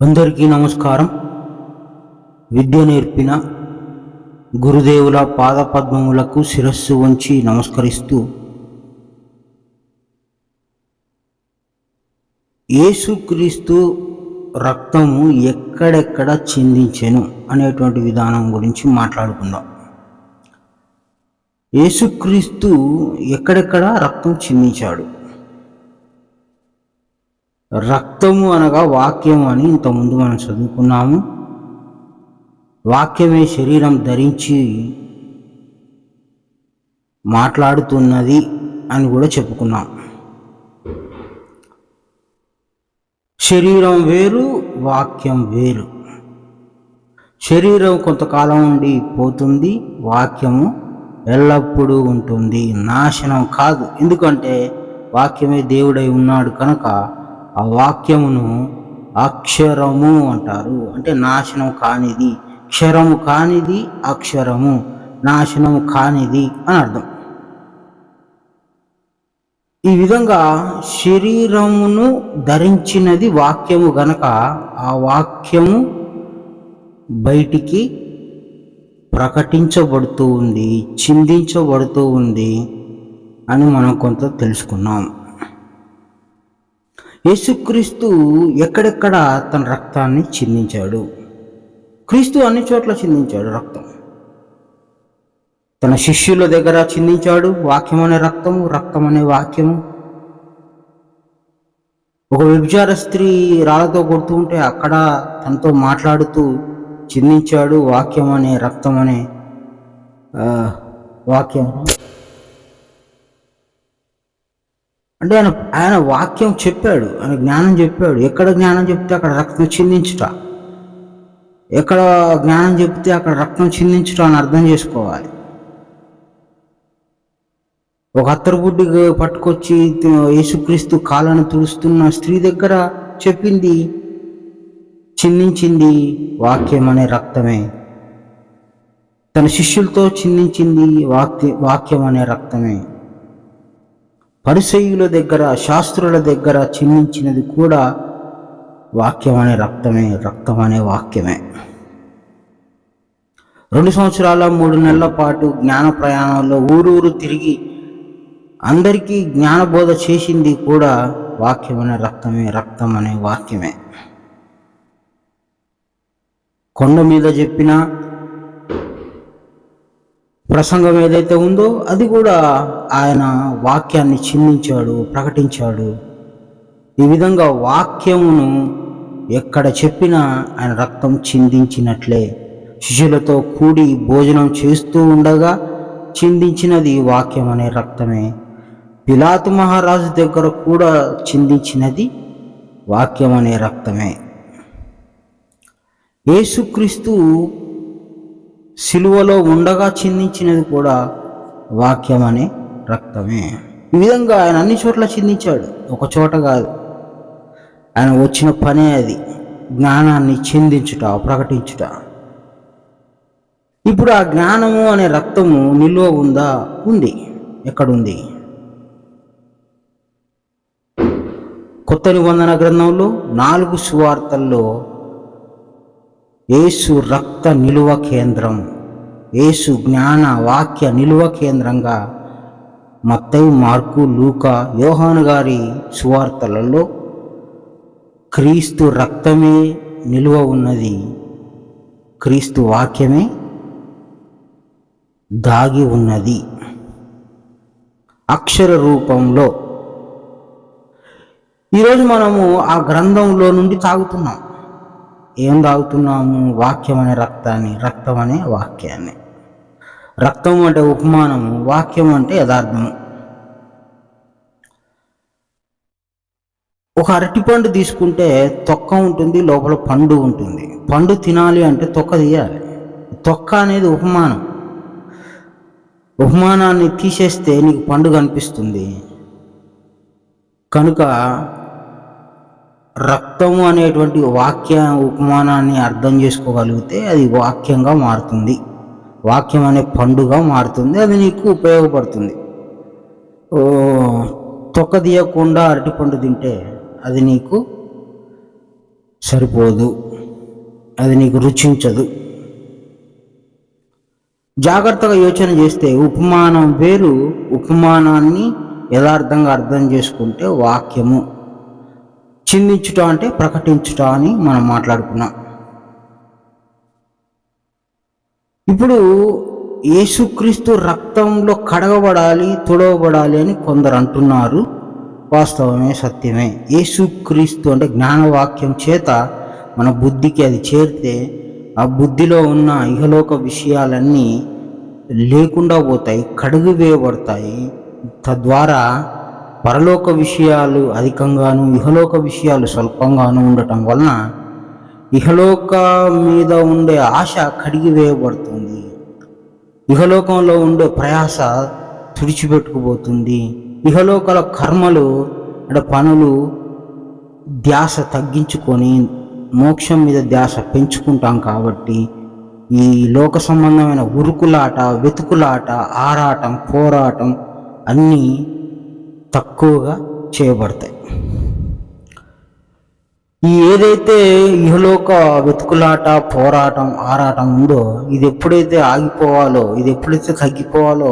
అందరికీ నమస్కారం. విద్య నేర్పిన గురుదేవుల పాదపద్మములకు శిరస్సు వంచి నమస్కరిస్తూ, యేసుక్రీస్తు రక్తము ఎక్కడెక్కడ చిందించెను అనేటువంటి విధానం గురించి మాట్లాడుకుందాం. యేసుక్రీస్తు ఎక్కడెక్కడ రక్తం చిందించాడు? రక్తము అనగా వాక్యం అని ఇంతకుముందు మనం చదువుకున్నాము. వాక్యమే శరీరం ధరించి మాట్లాడుతున్నది అని కూడా చెప్పుకున్నాం. శరీరం వేరు, వాక్యం వేరు. శరీరం కొంతకాలం ఉండి పోతుంది, వాక్యము ఎల్లప్పుడూ ఉంటుంది, నాశనం కాదు. ఎందుకంటే వాక్యమే దేవుడై ఉన్నాడు కనుక ఆ వాక్యమును అక్షరము అంటారు. అంటే నాశనం కానిది, క్షరము కానిది, అక్షరము నాశనము కానిది అని అర్థం. ఈ విధంగా శరీరమును ధరించినది వాక్యము గనక ఆ వాక్యము బయటికి ప్రకటించబడుతూ ఉంది, చిందించబడుతూ ఉంది అని మనం కొంత తెలుసుకున్నాం. యేసుక్రీస్తు ఎక్కడెక్కడ తన రక్తాన్ని చిందించాడు? క్రీస్తు అన్ని చోట్ల చిందించాడు రక్తం. తన శిష్యుల దగ్గర చిందించాడు వాక్యం అనే రక్తము, రక్తం అనే వాక్యము. ఒక వ్యభిచార స్త్రీ రాళ్ళతో కొడుతూ ఉంటే అక్కడ తనతో మాట్లాడుతూ చిందించాడు వాక్యం అనే, రక్తం అనే వాక్యం. అంటే ఆయన వాక్యం చెప్పాడు, ఆయన జ్ఞానం చెప్పాడు. ఎక్కడ జ్ఞానం చెప్తే అక్కడ రక్తం చిందించుట, ఎక్కడ జ్ఞానం చెప్తే అక్కడ రక్తం చిందించుట అని అర్థం చేసుకోవాలి. ఒక అత్తరుబుడ్డి పట్టుకొచ్చి యేసుక్రీస్తు కాళ్ళను తుడుస్తున్న స్త్రీ దగ్గర చెప్పింది, చిందించింది వాక్యం అనే రక్తమే. తన శిష్యులతో చిందించింది వాక్యం అనే రక్తమే. పరిసయ్యుల దగ్గర, శాస్త్రుల దగ్గర చిందించినది కూడా వాక్యం అనే రక్తమే, రక్తం అనే వాక్యమే. 2 సంవత్సరాల 3 నెలల పాటు జ్ఞాన ప్రయాణంలో ఊరూరు తిరిగి అందరికీ జ్ఞానబోధ చేసింది కూడా వాక్యం అనే రక్తమే, రక్తం అనే వాక్యమే. కొండ మీద చెప్పిన ప్రసంగం ఏదైతే ఉందో అది కూడా ఆయన వాక్యాన్ని చిందించాడు, ప్రకటించాడు. ఈ విధంగా వాక్యమును ఎక్కడ చెప్పినా ఆయన రక్తం చిందించినట్లే. శిష్యులతో కూడి భోజనం చేస్తూ ఉండగా చిందించినది వాక్యం అనే రక్తమే. పిలాతు మహారాజు దగ్గర కూడా చిందించినది వాక్యం అనే రక్తమే. యేసుక్రీస్తు సిలువలో ఉండగా చిందించినది కూడా వాక్యం అనే రక్తమే. ఈ విధంగా ఆయన అన్ని చోట్ల చిందించాడు, ఒక చోట కాదు. ఆయన వచ్చిన పనే అది, జ్ఞానాన్ని చిందించుట, ప్రకటించుట. ఇప్పుడు ఆ జ్ఞానము అనే రక్తము నిల్వ ఉందా? ఉంది. ఎక్కడుంది? కొత్త నిబంధన గ్రంథంలో 4 సువార్తల్లో యేసు రక్త నిలువ కేంద్రం, యేసు జ్ఞాన వాక్య నిలువ కేంద్రంగా మత్తయి, మార్కు, లూకా, యోహాను గారి సువార్తలలో క్రీస్తు రక్తమే నిలువ ఉన్నది, క్రీస్తు వాక్యమే దాగి ఉన్నది అక్షర రూపంలో. ఈరోజు మనము ఆ గ్రంథంలో నుండి తాగుతున్నాం. ఏం తాగుతున్నాము? వాక్యం అనే రక్తాన్ని, రక్తం అనే వాక్యాన్ని. రక్తం అంటే ఉపమానము, వాక్యం అంటే యథార్థము. ఒక అరటిపండు తీసుకుంటే తొక్క ఉంటుంది, లోపల పండు ఉంటుంది. పండు తినాలి అంటే తొక్క తీయాలి. తొక్క అనేది ఉపమానం. ఉపమానాన్ని తీసేస్తే నీకు పండు కనిపిస్తుంది. కనుక రక్తము అనేటువంటి వాక్య ఉపమానాన్ని అర్థం చేసుకోగలిగితే అది వాక్యంగా మారుతుంది, వాక్యం అనే పండుగా మారుతుంది. అది నీకు ఉపయోగపడుతుంది. తొక్క తీయకుండా అరటిపండు తింటే అది నీకు సరిపోదు, అది నీకు రుచించదు. జాగ్రత్తగా యోచన చేస్తే ఉపమానం వేరు, ఉపమానాన్ని యథార్థంగా అర్థం చేసుకుంటే వాక్యము. చిందించుట అంటే ప్రకటించుట అని మనం మాట్లాడుకున్నాం. ఇప్పుడు యేసుక్రీస్తు రక్తంలో కడగబడాలి, తుడవబడాలి అని కొందరు అంటున్నారు. వాస్తవమే, సత్యమే. యేసుక్రీస్తు అంటే జ్ఞానవాక్యం చేత మన బుద్ధికి అది చేరితే ఆ బుద్ధిలో ఉన్న ఇహలోక విషయాలన్నీ లేకుండా పోతాయి, కడుగు వేయబడతాయి. తద్వారా పరలోక విషయాలు అధికంగాను ఇహలోక విషయాలు స్వల్పంగాను ఉండటం వలన ఇహలోక మీద ఉండే ఆశ కడిగి వేయబడుతుంది, ఇహలోకంలో ఉండే ప్రయాస తుడిచిపెట్టుకుపోతుంది. ఇహలోకాల కర్మలు అంటే పనులు ధ్యాస తగ్గించుకొని మోక్షం మీద ధ్యాస పెంచుకుంటాం. కాబట్టి ఈ లోక సంబంధమైన ఉరుకులాట, వెతుకులాట, ఆరాటం, పోరాటం అన్నీ తక్కువగా చేయబడతాయి. ఈ ఏదైతే ఇహలోక వెతుకులాట, పోరాటం, ఆరాటం ఉందో ఇది ఎప్పుడైతే ఆగిపోవాలో, ఇది ఎప్పుడైతే తగ్గిపోవాలో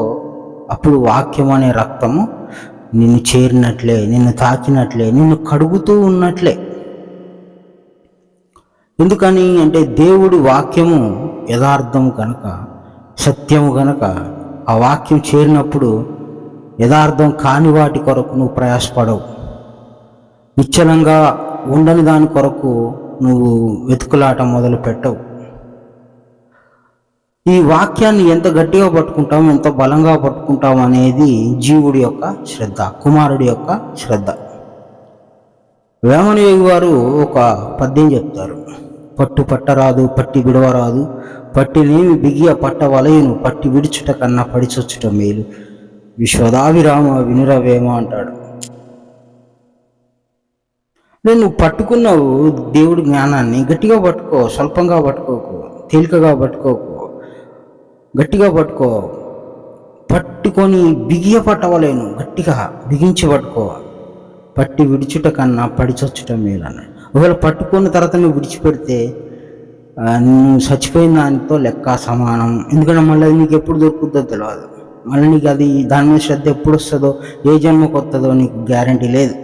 అప్పుడు వాక్యం అనే రక్తము నిన్ను చేరినట్లే, నిన్ను తాకినట్లే, నిన్ను కడుగుతూ ఉన్నట్లే. ఎందుకని అంటే దేవుడి వాక్యము యథార్థము కనుక, సత్యము కనుక ఆ వాక్యం చేరినప్పుడు యథార్థం కాని వాటి కొరకు నువ్వు ప్రయాసపడవు, నిశ్చలంగా ఉండని దాని కొరకు నువ్వు వెతుకులాట మొదలు పెట్టవు. ఈ వాక్యాన్ని ఎంత గట్టిగా పట్టుకుంటాం, ఎంత బలంగా పట్టుకుంటాం అనేది జీవుడి యొక్క శ్రద్ధ, కుమారుడి యొక్క శ్రద్ధ. వేమన యోగి వారు ఒక పద్యం చెప్తారు. పట్టు పట్టరాదు, పట్టి విడవరాదు, పట్టినేమి బిగియ పట్ట వలయను, పట్టి విడుచుట కన్నా పడిచొచ్చుట మేలు, విశ్వదాభిరామ వినురవేమ అంటాడు. నువ్వు పట్టుకున్నావు దేవుడి జ్ఞానాన్ని, గట్టిగా పట్టుకో, స్వల్పంగా పట్టుకోకు, తేలికగా పట్టుకోకు, గట్టిగా పట్టుకో. పట్టుకొని బిగియ పట్టవలేను, గట్టిగా బిగించి పట్టుకో. పట్టి విడిచుట కన్నా పడిచొచ్చుట మేలు అన్నాడు. ఒకవేళ పట్టుకున్న తర్వాత నువ్వు విడిచిపెడితే నువ్వు చచ్చిపోయిన దానితో లెక్క సమానం. ఎందుకంటే మళ్ళీ అది నీకు ఎప్పుడు దొరుకుతుందో తెలియదు. మళ్ళీ నీకు అది దాని మీద శ్రద్ధ ఎప్పుడు వస్తుందో, ఏ జన్మకు వస్తుందో నీకు గ్యారంటీ లేదు.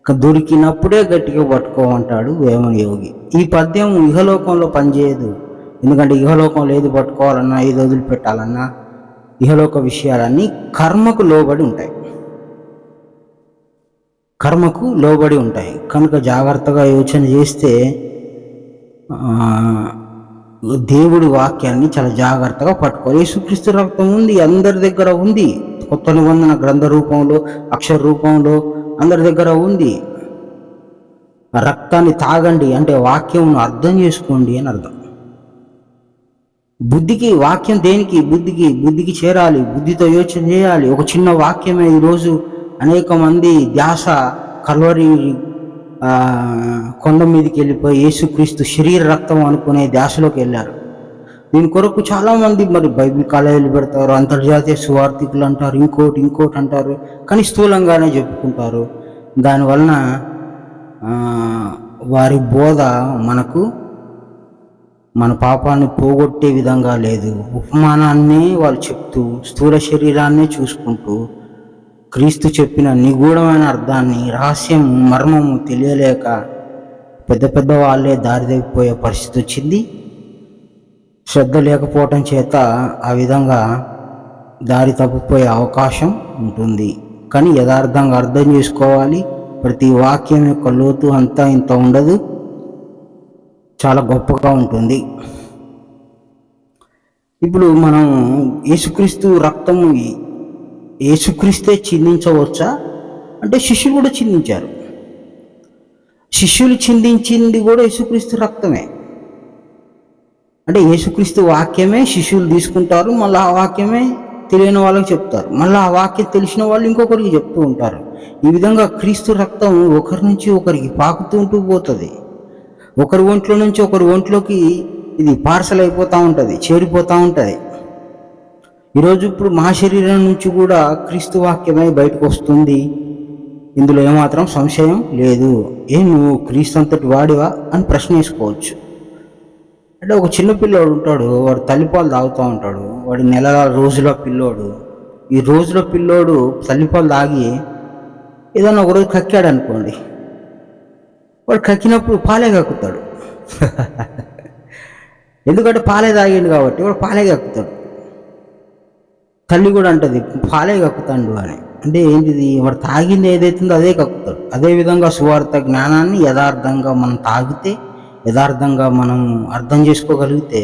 దొరికినప్పుడే గట్టిగా పట్టుకోమంటాడు వేమన యోగి. ఈ పద్యం ఇహలోకంలో పనిచేయదు. ఎందుకంటే ఇహలోకంలో ఏది పట్టుకోవాలన్నా, ఏది వదిలిపెట్టాలన్నా ఇహలోక విషయాలన్నీ కర్మకు లోబడి ఉంటాయి, కర్మకు లోబడి ఉంటాయి. కనుక జాగ్రత్తగా యోచన చేస్తే దేవుడి వాక్యాన్ని చాలా జాగ్రత్తగా పట్టుకోవాలి. యేసుక్రీస్తు రక్తం ఉంది, అందరి దగ్గర ఉంది. కొత్త నిబంధన గ్రంథ రూపంలో, అక్షర రూపంలో అందరి దగ్గర ఉంది. రక్తాన్ని తాగండి అంటే వాక్యంను అర్థం చేసుకోండి అని అర్థం. బుద్ధికి వాక్యం దేనికి? బుద్ధికి చేరాలి, బుద్ధితో యోచన చేయాలి. ఒక చిన్న వాక్యమే ఈరోజు అనేక మంది ధ్యాస కల్వరి కొండ మీదకి వెళ్ళిపోయి యేసుక్రీస్తు శరీర రక్తం అనుకునే ధ్యాసలోకి వెళ్ళారు. దీని కొరకు చాలామంది మరి బైబిల్ కాలేజీలు పెడతారు, అంతర్జాతీయ సువార్థికులు అంటారు, ఇంకోటి అంటారు, కానీ స్థూలంగానే చెప్పుకుంటారు. దానివలన వారి బోధ మన పాపాన్ని పోగొట్టే విధంగా లేదు. ఉపమానాన్ని వాళ్ళు చెప్తూ స్థూల శరీరాన్నే చూసుకుంటూ క్రీస్తు చెప్పిన నిగూఢమైన అర్థాన్ని, రహస్యం, మర్మము తెలియలేక పెద్ద వాళ్ళే దారి తప్పిపోయే పరిస్థితి వచ్చింది. శ్రద్ధ లేకపోవటం చేత ఆ విధంగా దారి తప్పిపోయే అవకాశం ఉంటుంది. కానీ యథార్థంగా అర్థం చేసుకోవాలి. ప్రతి వాక్యం యొక్క లోతు అంతా ఇంత ఉండదు, చాలా గొప్పగా ఉంటుంది. ఇప్పుడు మనం యేసుక్రీస్తు రక్తము యేసుక్రీస్తే చిందించవచ్చా అంటే శిష్యులు కూడా చిందించారు. శిష్యులు చిందించింది కూడా యేసుక్రీస్తు రక్తమే. అంటే యేసుక్రీస్తు వాక్యమే శిష్యులు తీసుకుంటారు, మళ్ళీ ఆ వాక్యమే తెలియని వాళ్ళకి చెప్తారు, మళ్ళీ ఆ వాక్యం తెలిసిన వాళ్ళు ఇంకొకరికి చెప్తూ ఉంటారు. ఈ విధంగా క్రీస్తు రక్తం ఒకరి నుంచి ఒకరికి పాకుతూ పోతుంది. ఒకరి ఒంట్లో నుంచి ఒకరి ఒంట్లోకి ఇది పార్సల్ అయిపోతూ ఉంటుంది, చేరిపోతూ ఉంటుంది. ఈరోజు ఇప్పుడు మా శరీరం నుంచి కూడా క్రీస్తు వాక్యమై బయటకు వస్తుంది. ఇందులో ఏమాత్రం సంశయం లేదు. నువ్వు క్రీస్తు అంతటి వాడివా అని ప్రశ్న వేసుకోవచ్చు. అంటే ఒక చిన్న పిల్లోడు ఉంటాడు, వాడు తల్లిపాలు తాగుతూ ఉంటాడు. వాడి రోజుల పిల్లోడు. ఈ రోజుల పిల్లోడు తల్లిపాలు తాగి ఏదన్నా ఒకరోజు కక్కాడు అనుకోండి, వాడు కక్కినప్పుడు పాలే కక్కుతాడు. ఎందుకంటే పాలే తాగిండు కాబట్టి వాడు పాలే కక్కుతాడు. తల్లి కూడా అంటది పాలే కక్కుతాడు అని. అంటే ఏంటిది, వాడు తాగింది ఏదైతుందో అదే కక్కుతాడు. అదేవిధంగా సువార్త జ్ఞానాన్ని యథార్థంగా మనం తాగితే, యథార్థంగా మనం అర్థం చేసుకోగలిగితే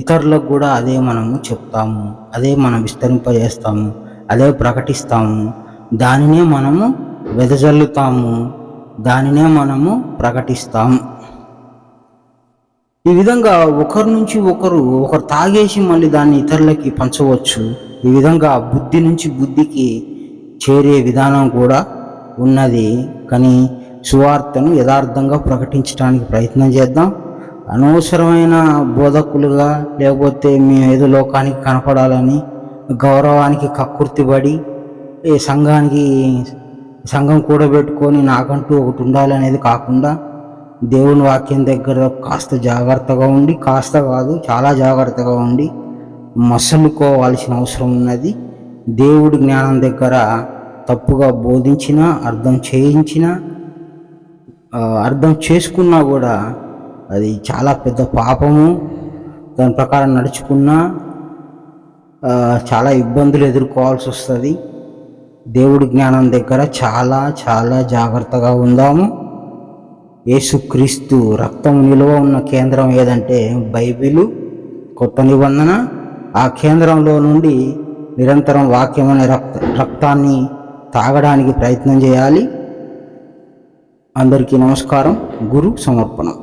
ఇతరులకు కూడా అదే మనము చెప్తాము, అదే మనం విస్తరింపజేస్తాము, అదే ప్రకటిస్తాము, దానినే మనము వెదజల్లుతాము, దానినే మనము ప్రకటిస్తాము. ఈ విధంగా ఒకరి నుంచి ఒకరు తాగేసి మళ్ళీ దాన్ని ఇతరులకి పంచవచ్చు. ఈ విధంగా బుద్ధి నుంచి బుద్ధికి చేరే విధానం కూడా ఉన్నది. కానీ సువార్తను యథార్థంగా ప్రకటించడానికి ప్రయత్నం చేద్దాం. అనవసరమైన బోధకులుగా, లేకపోతే మేము ఏదో లోకానికి కనపడాలని, గౌరవానికి కక్కుర్తిపడి సంఘం కూడబెట్టుకొని నాకంటూ ఒకటి ఉండాలనేది కాకుండా, దేవుని వాక్యం దగ్గర కాస్త జాగ్రత్తగా ఉండి, కాస్త కాదు చాలా జాగ్రత్తగా ఉండి మసలుకోవాల్సిన అవసరం ఉన్నది. దేవుడి జ్ఞానం దగ్గర తప్పుగా బోధించినా, అర్థం చేసుకున్నా కూడా అది చాలా పెద్ద పాపము. దాని ప్రకారం నడుచుకున్నా చాలా ఇబ్బందులు ఎదుర్కోవాల్సి వస్తుంది. దేవుడి జ్ఞానం దగ్గర చాలా చాలా జాగ్రత్తగా ఉందాము. యేసుక్రీస్తు రక్తం నిలువ ఉన్న కేంద్రం ఏదంటే బైబిలు, కొత్త నిబంధన. ఆ కేంద్రంలో నుండి నిరంతరం వాక్యం అనే రక్తాన్ని తాగడానికి ప్రయత్నం చేయాలి. అందరికీ నమస్కారం. గురు సమర్పణం.